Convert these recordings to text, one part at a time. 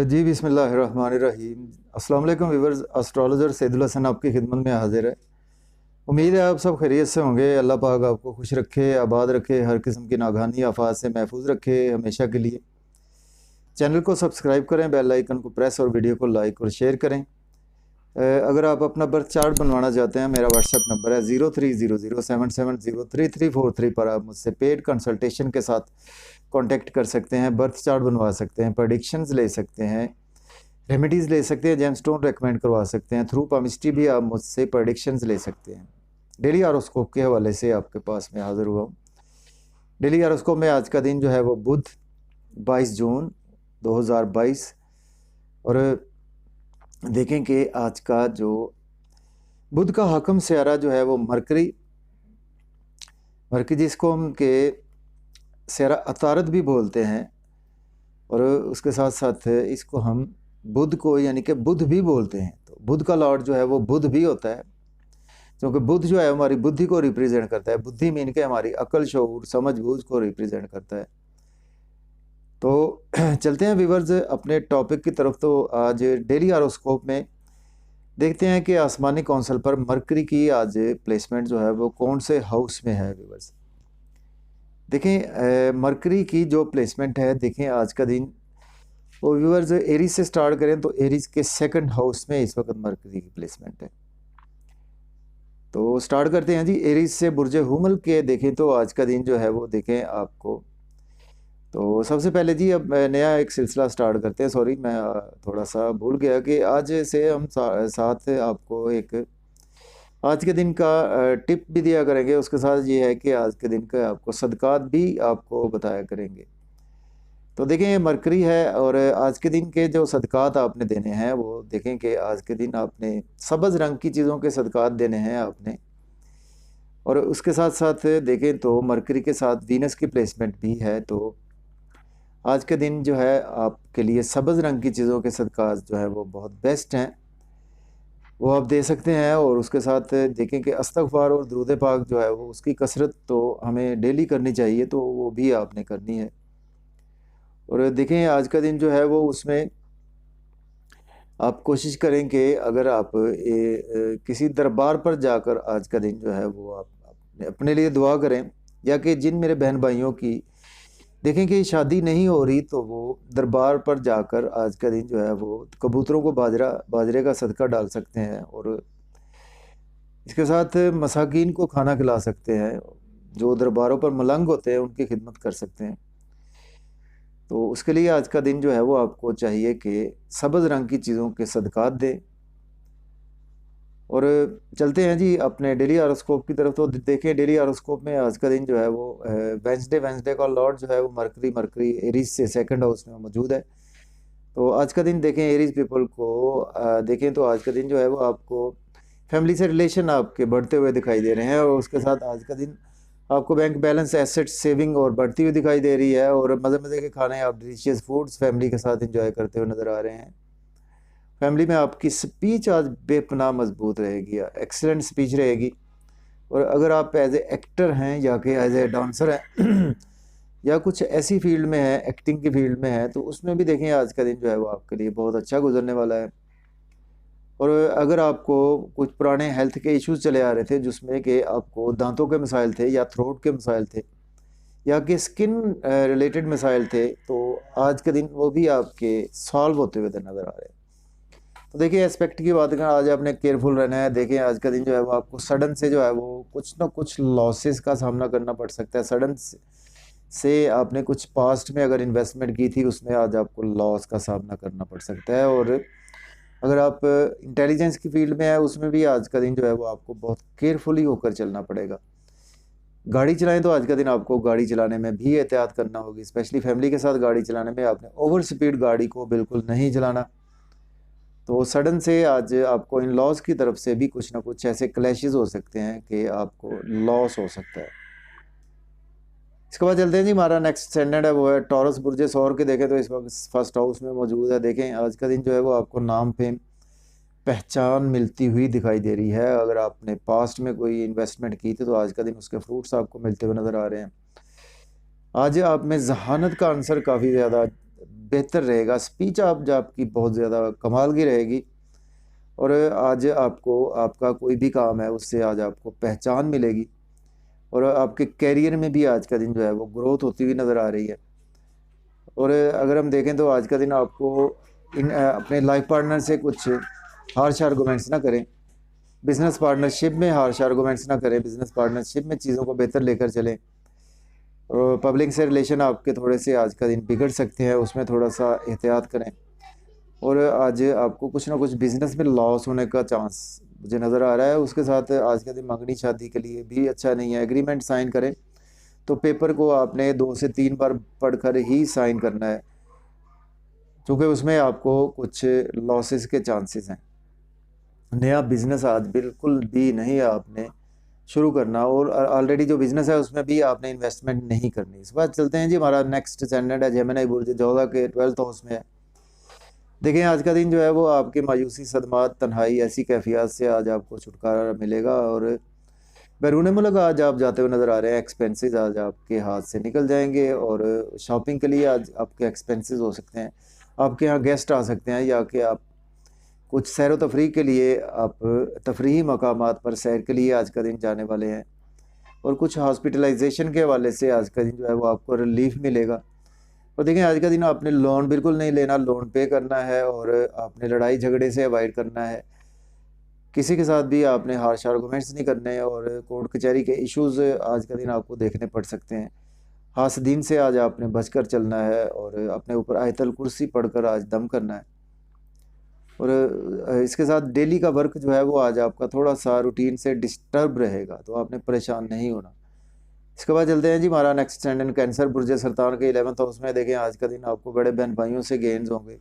जी बिस्मिल्लाहिर्रहमानिर्रहीम। अस्सलाम वालेकुम व्यूअर्स, एस्ट्रोलॉजर सैदुल हसन आपकी खिदमत में हाजिर है। उम्मीद है आप सब खैरियत से होंगे। अल्लाह पाक आपको खुश रखे, आबाद रखे, हर किस्म की नागहानी आफात से महफूज रखे हमेशा के लिए। चैनल को सब्सक्राइब करें, बेल आइकन को प्रेस और वीडियो को लाइक और शेयर करें। अगर आप अपना बर्थ चार्ट बनवाना चाहते हैं, मेरा व्हाट्सएप नंबर है 030077033343 पर आप मुझसे पेड कंसल्टेशन के साथ कांटेक्ट कर सकते हैं, बर्थ चार्ट बनवा सकते हैं, प्रेडिक्शंस ले सकते हैं, रेमेडीज़ ले सकते हैं, जेमस्टोन रेकमेंड करवा सकते हैं, थ्रू पामिस्ट्री भी आप मुझसे प्रेडिक्शंस ले सकते हैं। डेली हॉरोस्कोप के हवाले से आपके पास में हाज़िर हुआ हूँ। डेली हॉरोस्कोप में आज का दिन जो है वो बुध 22 जून 2022 और देखें कि आज का जो बुध का हाकम सियारा जो है वो मरकरी जिसको हम के सियारा अतारत भी बोलते हैं, और उसके साथ साथ इसको हम बुध को यानी कि बुध भी बोलते हैं। तो बुध का लॉर्ड जो है वो बुध भी होता है, क्योंकि बुध जो है हमारी बुद्धि को रिप्रेजेंट करता है। बुद्धि मीन के हमारी अकल, शऊर, समझ बूझ को रिप्रेजेंट करता है। तो चलते हैं व्यूअर्स अपने टॉपिक की तरफ। तो आज डेली हॉरोस्कोप में देखते हैं कि आसमानी कौंसल पर मरकरी की आज प्लेसमेंट जो है वो कौन से हाउस में है। व्यूअर्स देखें मरकरी की जो प्लेसमेंट है, देखें आज का दिन वो व्यूअर्स एरीज से स्टार्ट करें तो एरीज के सेकंड हाउस में इस वक्त मरकरी की प्लेसमेंट है। तो स्टार्ट करते हैं जी एरीज से। बुर्ज हुमल के देखें तो आज का दिन जो है वो देखें आपको, तो सबसे पहले जी अब नया एक सिलसिला स्टार्ट करते हैं। सॉरी मैं थोड़ा सा भूल गया कि आज से हम साथ आपको एक आज के दिन का टिप भी दिया करेंगे। उसके साथ ये है कि आज के दिन का आपको सदकात भी आपको बताया करेंगे। तो देखें ये मरकरी है और आज के दिन के जो सदकात आपने देने हैं वो देखें कि आज के दिन आपने सब्ज़ रंग की चीज़ों के सदकात देने हैं आपने। और उसके साथ साथ देखें तो मरकरी के साथ वीनस की प्लेसमेंट भी है। तो आज के दिन जो है आपके लिए सब्ज़ रंग की चीज़ों के सदकात जो है वो बहुत बेस्ट हैं, वो आप दे सकते हैं। और उसके साथ देखें कि इस्तग़फ़ार और दुरूद पाक जो है वो उसकी कसरत तो हमें डेली करनी चाहिए, तो वो भी आपने करनी है। और देखें आज का दिन जो है वो उसमें आप कोशिश करें कि अगर आप किसी दरबार पर जाकर आज का दिन जो है वो आप अपने लिए दुआ करें, या कि जिन मेरे बहन भाइयों की देखें कि शादी नहीं हो रही तो वो दरबार पर जाकर आज का दिन जो है वो कबूतरों को बाजरे का सदका डाल सकते हैं, और इसके साथ मसाकीन को खाना खिला सकते हैं। जो दरबारों पर मलंग होते हैं उनकी खिदमत कर सकते हैं। तो उसके लिए आज का दिन जो है वो आपको चाहिए कि सब्ज़ रंग की चीज़ों के सदकात दें। और चलते हैं जी अपने डेली हॉरोस्कोप की तरफ। तो देखें डेली हॉरोस्कोप में आज का दिन जो है वो वेंसडे का लॉर्ड जो है वो मरकरी एरीज से सेकंड हाउस में मौजूद है। तो आज का दिन देखें एरीज पीपल को देखें तो आज का दिन जो है वो आपको फैमिली से रिलेशन आपके बढ़ते हुए दिखाई दे रहे हैं, और उसके साथ आज का दिन आपको बैंक बैलेंस, एसेट, सेविंग और बढ़ती हुई दिखाई दे रही है। और मज़े मज़े के खाने, आप डिलीशियस फूड्स फैमिली के साथ एंजॉय करते हुए नज़र आ रहे हैं। फैमिली में आपकी स्पीच आज बेपनाह मजबूत रहेगी, एक्सीलेंट स्पीच रहेगी। और अगर आप एज ए एक्टर हैं या कि एज ए डांसर हैं या कुछ ऐसी फील्ड में है, एक्टिंग की फील्ड में है, तो उसमें भी देखें आज का दिन जो है वो आपके लिए बहुत अच्छा गुजरने वाला है। और अगर आपको कुछ पुराने हेल्थ के इश्यूज चले आ रहे थे जिसमें कि आपको दांतों के मसाइल थे या थ्रोट के मसाइल थे या कि स्किन रिलेटेड मसाइल थे, तो आज के दिन वो भी आपके सॉल्व होते हुए नज़र आ रहे हैं। तो देखिए एस्पेक्ट की बात करें, आज आपने केयरफुल रहना है। देखिए आज का दिन जो है वो आपको सडन से जो है वो कुछ ना कुछ लॉसेस का सामना करना पड़ सकता है। सडन से आपने कुछ पास्ट में अगर इन्वेस्टमेंट की थी उसमें आज आपको लॉस का सामना करना पड़ सकता है। और अगर आप इंटेलिजेंस की फील्ड में है उसमें भी आज का दिन जो है वो आपको बहुत केयरफुली होकर चलना पड़ेगा। गाड़ी चलाएं तो आज का दिन आपको गाड़ी चलाने में भी एहतियात करना होगी, स्पेशली फैमिली के साथ गाड़ी चलाने में आपने ओवर स्पीड गाड़ी को बिल्कुल नहीं चलाना। तो सडन से आज आपको इन लॉस की तरफ से भी कुछ ना कुछ ऐसे क्लैशेस हो सकते हैं कि आपको लॉस हो सकता है। इसके बाद चलते हैं जी, हमारा नेक्स्ट स्टैंडर्ड है वो है टॉरस बुर्ज सौर के। देखें तो इस वक्त फर्स्ट हाउस में मौजूद है। देखें आज का दिन जो है वो आपको नाम फेम पहचान मिलती हुई दिखाई दे रही है। अगर आपने पास्ट में कोई इन्वेस्टमेंट की थी तो आज का दिन उसके फ्रूट्स आपको मिलते हुए नज़र आ रहे हैं। आज आप में जहानत का आंसर काफ़ी ज़्यादा बेहतर रहेगा। स्पीच आप जो आपकी बहुत ज़्यादा कमाल की रहेगी और आज आपको आपका कोई भी काम है उससे आज आपको पहचान मिलेगी और आपके करियर में भी आज का दिन जो है वो ग्रोथ होती हुई नज़र आ रही है। और अगर हम देखें तो आज का दिन आपको अपने लाइफ पार्टनर से कुछ हार्श आर्गूमेंट्स ना करें, बिजनेस पार्टनरशिप में हार्श आर्गूमेंट्स ना करें, बिजनेस पार्टनरशिप में चीज़ों को बेहतर लेकर चलें। और पब्लिक से रिलेशन आपके थोड़े से आज का दिन बिगड़ सकते हैं, उसमें थोड़ा सा एहतियात करें। और आज आपको कुछ ना कुछ बिजनेस में लॉस होने का चांस मुझे नज़र आ रहा है। उसके साथ आज का दिन मंगनी शादी के लिए भी अच्छा नहीं है। एग्रीमेंट साइन करें तो पेपर को आपने 2 से 3 बार पढ़कर ही साइन करना है, क्योंकि उसमें आपको कुछ लॉसेस के चांसेस हैं। नया बिजनेस आज बिल्कुल भी नहीं आपने शुरू करना और ऑलरेडी जो बिजनेस है उसमें भी आपने इन्वेस्टमेंट नहीं करनी। इस बात चलते हैं जी, हमारा नेक्स्ट स्टैंडर्ड है जेमिनी बुर्ज जोधा के 12th हाउस में है। देखिए आज का दिन जो है वो आपके मायूसी, सदमात, तन्हाई, ऐसी कैफियत से आज आपको छुटकारा मिलेगा और बैरून मुल्क आज आप जाते हुए नज़र आ रहे हैं। एक्सपेंसेस आज आपके हाथ से निकल जाएंगे और शॉपिंग के लिए आज आपके एक्सपेंसेस हो सकते हैं। आपके यहाँ गेस्ट आ सकते हैं या कि आप कुछ सैर व तफरीह के लिए आप तफरीही मकामात पर सैर के लिए आज का दिन जाने वाले हैं और कुछ हॉस्पिटलाइजेशन के हवाले से आज का दिन जो है वो आपको रिलीफ मिलेगा। और देखें आज का दिन आपने लोन बिल्कुल नहीं लेना, लोन पे करना है और आपने लड़ाई झगड़े से अवॉइड करना है। किसी के साथ भी आपने हार्श आर्गूमेंट्स नहीं करने और कोर्ट कचहरी के इश्यूज़ आज का दिन आपको देखने पड़ सकते हैं। हासदीन से आज आपने बचकर चलना है और अपने ऊपर आयतल कुर्सी पढ़कर आज दम करना है। और इसके साथ डेली का वर्क जो है वो आज आपका थोड़ा सा रूटीन से डिस्टर्ब रहेगा, तो आपने परेशान नहीं होना। इसके बाद चलते हैं जी, हमारा नेक्स्ट स्टैंडर्ड कैंसर बुर्ज सरतान के 11th हाउस में। देखें आज का दिन आपको बड़े बहन भाइयों से गेंस होंगे,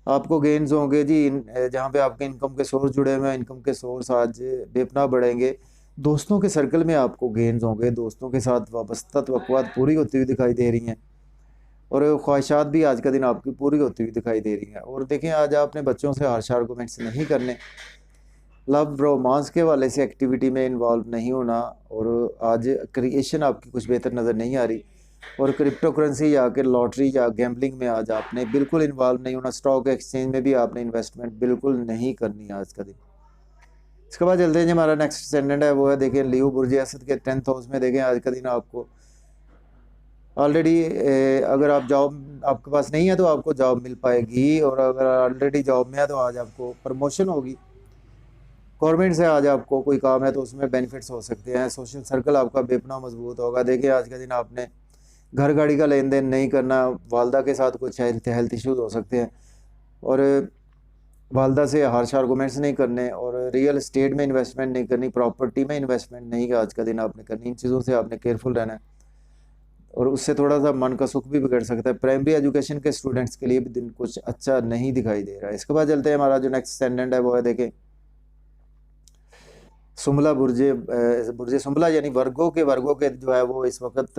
आपको गेंस होंगे जी जहाँ पे आपके इनकम के सोर्स जुड़े हुए हैं, इनकम के सोर्स आज बेपनाह बढ़ेंगे। दोस्तों के सर्कल में आपको गेंस होंगे, दोस्तों के साथ वाबस्ता तवक्कुआत पूरी होती हुई दिखाई दे रही हैं और ख्वाहिशात भी आज का दिन आपकी पूरी होती हुई दिखाई दे रही हैं। और देखें आज आपने बच्चों से हार्श आर्गूमेंट्स नहीं करने, लव रोमांस के वाले से एक्टिविटी में इन्वॉल्व नहीं होना और आज क्रिएशन आपकी कुछ बेहतर नज़र नहीं आ रही। और क्रिप्टो करेंसी या कि लॉटरी या गैम्बलिंग में आज आपने बिल्कुल इन्वॉल्व नहीं होना। स्टॉक एक्सचेंज में भी आपने इन्वेस्टमेंट बिल्कुल नहीं करनी आज का दिन। इसके बाद चलते हैं जी, हमारा नेक्स्ट स्टैंडर्ड है वो है देखें लियो बुर्ज असद के 10th हाउस में। देखें आज का दिन आपको ऑलरेडी अगर आप जॉब आपके पास नहीं है तो आपको जॉब मिल पाएगी और अगर ऑलरेडी जॉब में है तो आज आपको प्रमोशन होगी। गवर्नमेंट से आज आपको कोई काम है तो उसमें बेनिफिट्स हो सकते हैं। सोशल सर्कल आपका बेपना मजबूत होगा। देखिए आज का दिन आपने घर गाड़ी का लेन देन नहीं करना, वालदा के साथ कुछ हेल्थ इश्यूज हो सकते हैं और वालदा से हार्श आर्गूमेंट्स नहीं करने और रियल एस्टेट में इन्वेस्टमेंट नहीं करनी, प्रॉपर्टी में इन्वेस्टमेंट नहीं आज का दिन आपने करनी। इन चीज़ों से आपने केयरफुल रहना है और उससे थोड़ा सा मन का सुख भी बिगड़ सकता है। प्राइमरी एजुकेशन के स्टूडेंट्स के लिए भी दिन कुछ अच्छा नहीं दिखाई दे रहा है। इसके बाद चलते हैं, हमारा जो नेक्स्ट स्टैंडर्ड है वो है देखें सुमला बुर्जे सुमला यानी वर्गों के जो है वो इस वक्त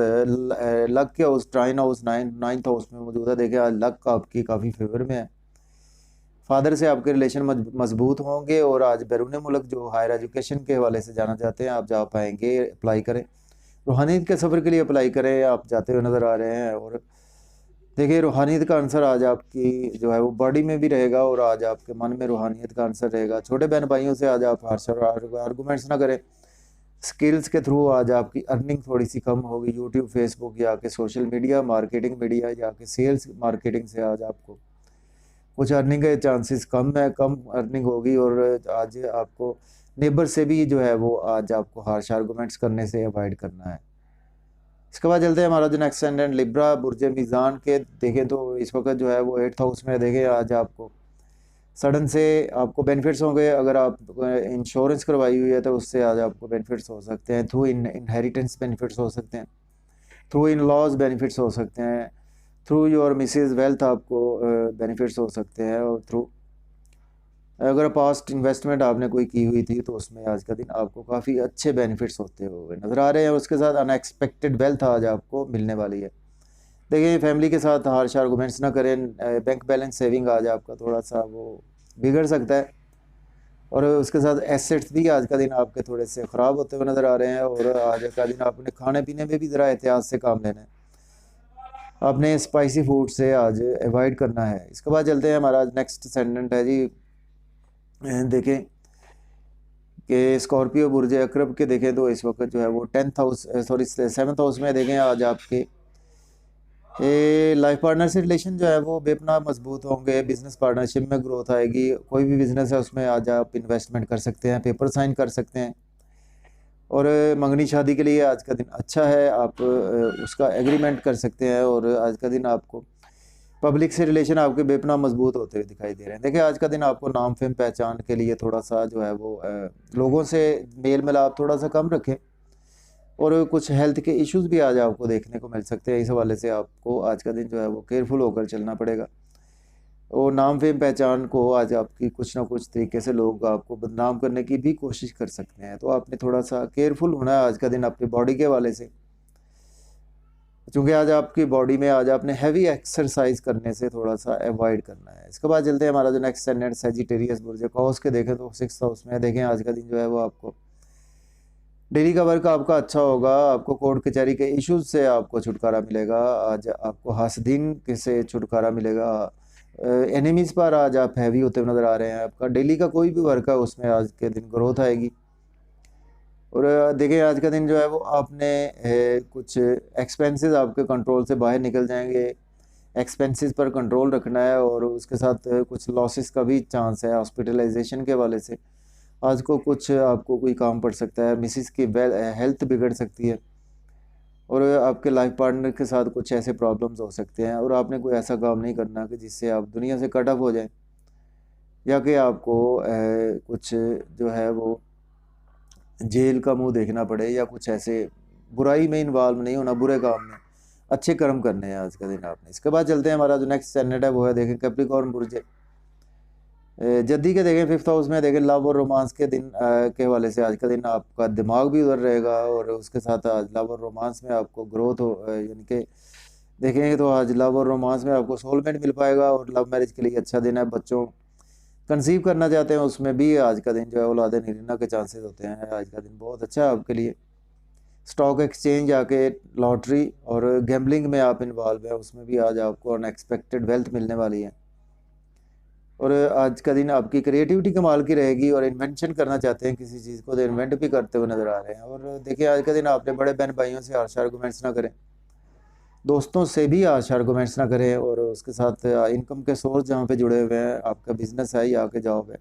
लक के हाउस, ट्राइन हाउस, 9th हाउस में मौजूद है। देखिए आज लक आपकी काफ़ी फेवर में है। फादर से आपके रिलेशन मजबूत होंगे और आज बैरून मुल्क जो हायर एजुकेशन के हवाले से जाना चाहते हैं आप जा पाएंगे। अप्लाई करें, रूहानियत के सफ़र के लिए अप्लाई करें, आप जाते हुए नज़र आ रहे हैं। और देखिए रूहानियत का आंसर आज आपकी जो है वो बॉडी में भी रहेगा और आज आपके मन में रूहानियत का आंसर रहेगा। छोटे बहन भाइयों से आज आप आर्गूमेंट्स ना करें। स्किल्स के थ्रू आज आपकी अर्निंग थोड़ी सी कम होगी। यूट्यूब, फेसबुक या के सोशल मीडिया मार्केटिंग मीडिया या के सेल्स मार्केटिंग से आज आपको कुछ अर्निंग के चांसेस कम है, कम अर्निंग होगी। और आज आपको नेबर से भी जो है वो आज आपको हार्श आर्गूमेंट्स करने से अवॉइड करना है। इसके बाद चलते हैं, हमारा जो नेक्स्ट स्टैंडर्ड लिब्रा बुर्ज मीज़ान के। देखें तो इस वक्त जो है वो 8th हाउस में। देखें आज आपको सडन से आपको बेनिफिट्स होंगे। अगर आप इंश्योरेंस करवाई हुई है तो उससे आज आपको बेनिफिट्स हो सकते हैं। थ्रू इनहेरिटेंस बेनिफिट्स हो सकते हैं, थ्रू इन लॉज बेनिफिट्स हो सकते हैं, थ्रू योर मिसेज वेल्थ आपको बेनिफिट्स हो सकते हैं और थ्रू अगर पास्ट इन्वेस्टमेंट आपने कोई की हुई थी तो उसमें आज का दिन आपको काफ़ी अच्छे बेनिफिट्स होते हुए नज़र आ रहे हैं। उसके साथ अनएक्सपेक्टेड वेल्थ आज आपको मिलने वाली है। देखिए फैमिली के साथ हार्श आर्गूमेंट्स ना करें। बैंक बैलेंस सेविंग आज आपका थोड़ा सा वो बिगड़ सकता है और उसके साथ एसेट्स भी आज का दिन आपके थोड़े से ख़राब होते हुए नज़र आ रहे हैं। और आज का दिन आपने खाने पीने में भी ज़रा एहतियात से काम लेना है। आपने स्पाइसी फूड से आज अवॉइड करना है। इसके बाद चलते हैं, हमारा नेक्स्ट सेंडेंट है जी, देखें कि स्कॉर्पियो बुर्ज अकरब के देखें तो इस वक्त जो है वो 10th house, sorry 7th house में देखें आज आपके लाइफ पार्टनर से रिलेशन जो है वो बेपनाह मजबूत होंगे, बिजनेस पार्टनरशिप में ग्रोथ आएगी, कोई भी बिजनेस है उसमें आज आप इन्वेस्टमेंट कर सकते हैं, पेपर साइन कर सकते हैं। और मंगनी शादी के लिए आज का दिन अच्छा है, आप उसका एग्रीमेंट कर सकते हैं। और आज का दिन आपको पब्लिक से रिलेशन आपके बेपनाह मजबूत होते हुए दिखाई दे रहे हैं। देखिए आज का दिन आपको नाम फेम पहचान के लिए थोड़ा सा जो है वो लोगों से मेल मिलाप थोड़ा सा कम रखें, और कुछ हेल्थ के इश्यूज भी आज आपको देखने को मिल सकते हैं। इस हवाले से आपको आज का दिन जो है वो केयरफुल होकर चलना पड़ेगा। और नाम फेम पहचान को आज आपकी कुछ ना कुछ तरीके से लोग आपको बदनाम करने की भी कोशिश कर सकते हैं, तो आपने थोड़ा सा केयरफुल होना है आज का दिन अपनी बॉडी के हवाले से, क्योंकि आज आपकी बॉडी में आज आपने हैवी एक्सरसाइज करने से थोड़ा सा अवॉइड करना है। इसके बाद चलते हैं, हमारा जो नेक्स्ट सेनेट सेजिटेरियस बुर्ज कॉस के देखें तो 6th हाउस में देखें आज का दिन जो है वो आपको डेली का वर्क आपका अच्छा होगा, आपको कोर्ट कचहरी के इश्यूज से आपको छुटकारा मिलेगा, आज आपको हासदीन से छुटकारा मिलेगा, एनिमीज पर आज आप हैवी होते हुए नज़र आ रहे हैं। आपका डेली का कोई भी वर्क है उसमें आज के दिन ग्रोथ आएगी। और देखिए आज का दिन जो है वो आपने कुछ एक्सपेंसेस आपके कंट्रोल से बाहर निकल जाएंगे, एक्सपेंसेस पर कंट्रोल रखना है, और उसके साथ कुछ लॉसेस का भी चांस है हॉस्पिटलाइजेशन के हवाले से। आज को कुछ आपको कोई काम पड़ सकता है, मिसिस की हेल्थ बिगड़ सकती है, और आपके लाइफ पार्टनर के साथ कुछ ऐसे प्रॉब्लम्स हो सकते हैं, और आपने कोई ऐसा काम नहीं करना कि जिससे आप दुनिया से कट ऑफ हो जाएं, या कि आपको कुछ जो है वो जेल का मुंह देखना पड़े, या कुछ ऐसे बुराई में इन्वॉल्व नहीं होना, बुरे काम में, अच्छे कर्म करने हैं आज का दिन आपने। इसके बाद चलते हैं, हमारा जो नेक्स्ट सैनेट है वो है देखें कैप्रिकॉर्न बुर्ज जद्दी के देखें 5th हाउस में देखें लव और रोमांस के दिन के हवाले से आज का दिन आपका दिमाग भी उधर रहेगा, और उसके साथ आज लव और रोमांस में आपको ग्रोथ हो, यानी कि देखेंगे तो आज लव और रोमांस में आपको सोलमेट मिल पाएगा, और लव मैरिज के लिए अच्छा दिन है। बच्चों कंसीव करना चाहते हैं उसमें भी आज का दिन जो है औलाद निरीना के चांसेस होते हैं। आज का दिन बहुत अच्छा है आपके लिए। स्टॉक एक्सचेंज आके लॉटरी और गैम्बलिंग में आप इन्वॉल्व है, उसमें भी आज आपको अनएक्सपेक्टेड वेल्थ मिलने वाली है। और आज का दिन आपकी क्रिएटिविटी कमाल की रहेगी, और इन्वेंशन करना चाहते हैं किसी चीज़ को तो इन्वेंट भी करते हुए नज़र आ रहे हैं। और देखिए आज का दिन आपने बड़े बहन भाइयों से हार्श आर्गूमेंट्स ना करें, दोस्तों से भी हार्श आर्गूमेंट्स ना करें, और उसके साथ इनकम के सोर्स जहाँ पे जुड़े हुए हैं, आपका बिजनेस है या आपके जॉब है,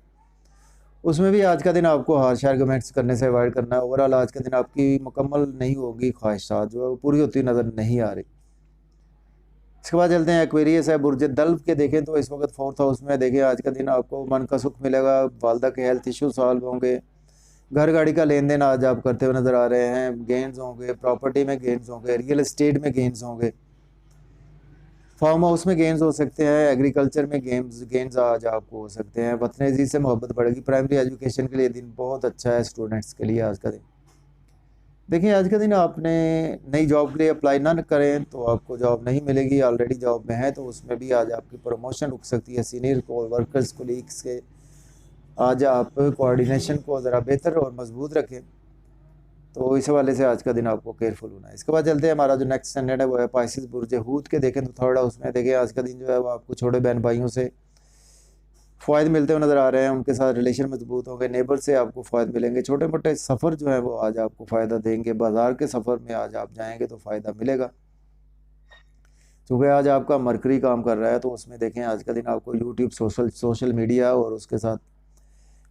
उसमें भी आज का दिन आपको हार्श आर्गूमेंट्स करने से अवॉइड करना है। ओवरऑल आज का दिन आपकी मुकम्मल नहीं होगी ख्वाहिशात जो है वो पूरी होती नज़र नहीं आ रही। इसके बाद चलते हैं एक्वेरियस है बुर्ज दल्व के देखें तो इस वक्त 4th हाउस में देखें आज का दिन आपको मन का सुख मिलेगा, वालदा के हेल्थ इशू सॉल्व होंगे, घर गाड़ी का लेन देन आज आप करते हुए नज़र आ रहे हैं, गेंस होंगे, प्रॉपर्टी में गेंस होंगे, रियल एस्टेट में गेंस होंगे, फार्म हाउस में गेंस हो सकते हैं, एग्रीकल्चर में गेंस आज आपको हो सकते हैं। वतन अजीज से मोहब्बत बढ़ेगी। प्राइमरी एजुकेशन के लिए दिन बहुत अच्छा है स्टूडेंट्स के लिए आज का दिन। देखिए आज का दिन आपने नई जॉब के लिए अप्लाई ना करें तो आपको जॉब नहीं मिलेगी, ऑलरेडी जॉब में है तो उसमें भी आज आपकी प्रमोशन रुक सकती है। सीनियर को वर्कर्स कोलीग्स के आज आप कोऑर्डिनेशन को ज़रा बेहतर और मजबूत रखें, तो इस हवाले से आज का दिन आपको केयरफुल होना है। इसके बाद चलते हैं, हमारा जो नेक्स्ट स्टैंडर्ड है वो है पाइसिस बुर्ज हूत के देखें तो 3rd हाउस में देखिए आज का दिन जो है वो आपको छोटे बहन भाइयों से फ़ायदे मिलते हुए नज़र आ रहे हैं, उनके साथ रिलेशन मजबूत होंगे, नेबर से आपको फ़ायदे मिलेंगे, छोटे मोटे सफ़र जो है वो आज आपको फ़ायदा देंगे, बाज़ार के सफ़र में आज आप जाएंगे तो फ़ायदा मिलेगा। चूँकि आज आपका मरकरी काम कर रहा है तो उसमें देखें आज का दिन आपको यूट्यूब सोशल मीडिया और उसके साथ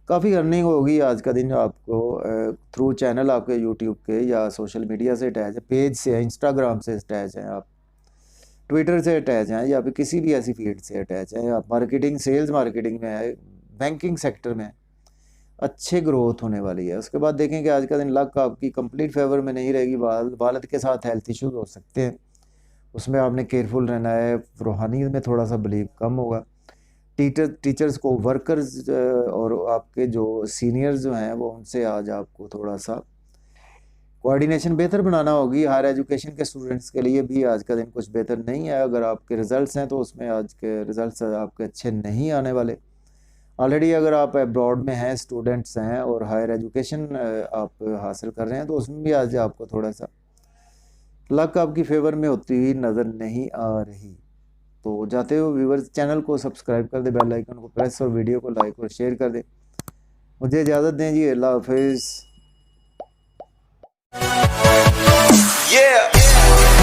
काफ़ी अर्निंग होगी। आज का दिन आपको थ्रू चैनल आपके यूट्यूब के या सोशल मीडिया से अटैच है, पेज से, इंस्टाग्राम से अटैच हैं, आप ट्विटर से अटैच हैं, या फिर किसी भी ऐसी फील्ड से अटैच हैं, आप मार्केटिंग सेल्स मार्केटिंग में है, बैंकिंग सेक्टर में अच्छे ग्रोथ होने वाली है। उसके बाद देखें कि आज का दिन लक आपकी कंप्लीट फेवर में नहीं रहेगी, वालिद के साथ हेल्थ इश्यूज हो सकते हैं, उसमें आपने केयरफुल रहना है। रूहानियत में थोड़ा सा बिलीव कम होगा। टीचर्स को वर्कर्स और आपके जो सीनियर्स जो हैं वो उनसे आज आपको थोड़ा सा कोऑर्डिनेशन बेहतर बनाना होगी। हायर एजुकेशन के स्टूडेंट्स के लिए भी आज का दिन कुछ बेहतर नहीं है। अगर आपके रिज़ल्ट्स हैं तो उसमें आज के रिज़ल्ट्स आपके अच्छे नहीं आने वाले। ऑलरेडी अगर आप अब्रॉड में हैं, स्टूडेंट्स हैं और हायर एजुकेशन आप हासिल कर रहे हैं तो उसमें भी आज आपको थोड़ा सा लक आपकी फेवर में होती हुई नज़र नहीं आ रही। तो जाते हो व्यूवर्स, चैनल को सब्सक्राइब कर दे, बेल आइकन को प्रेस और वीडियो को लाइक और शेयर कर दे। मुझे इजाज़त दें जी, अल्लाह हाफिज़। Yeah.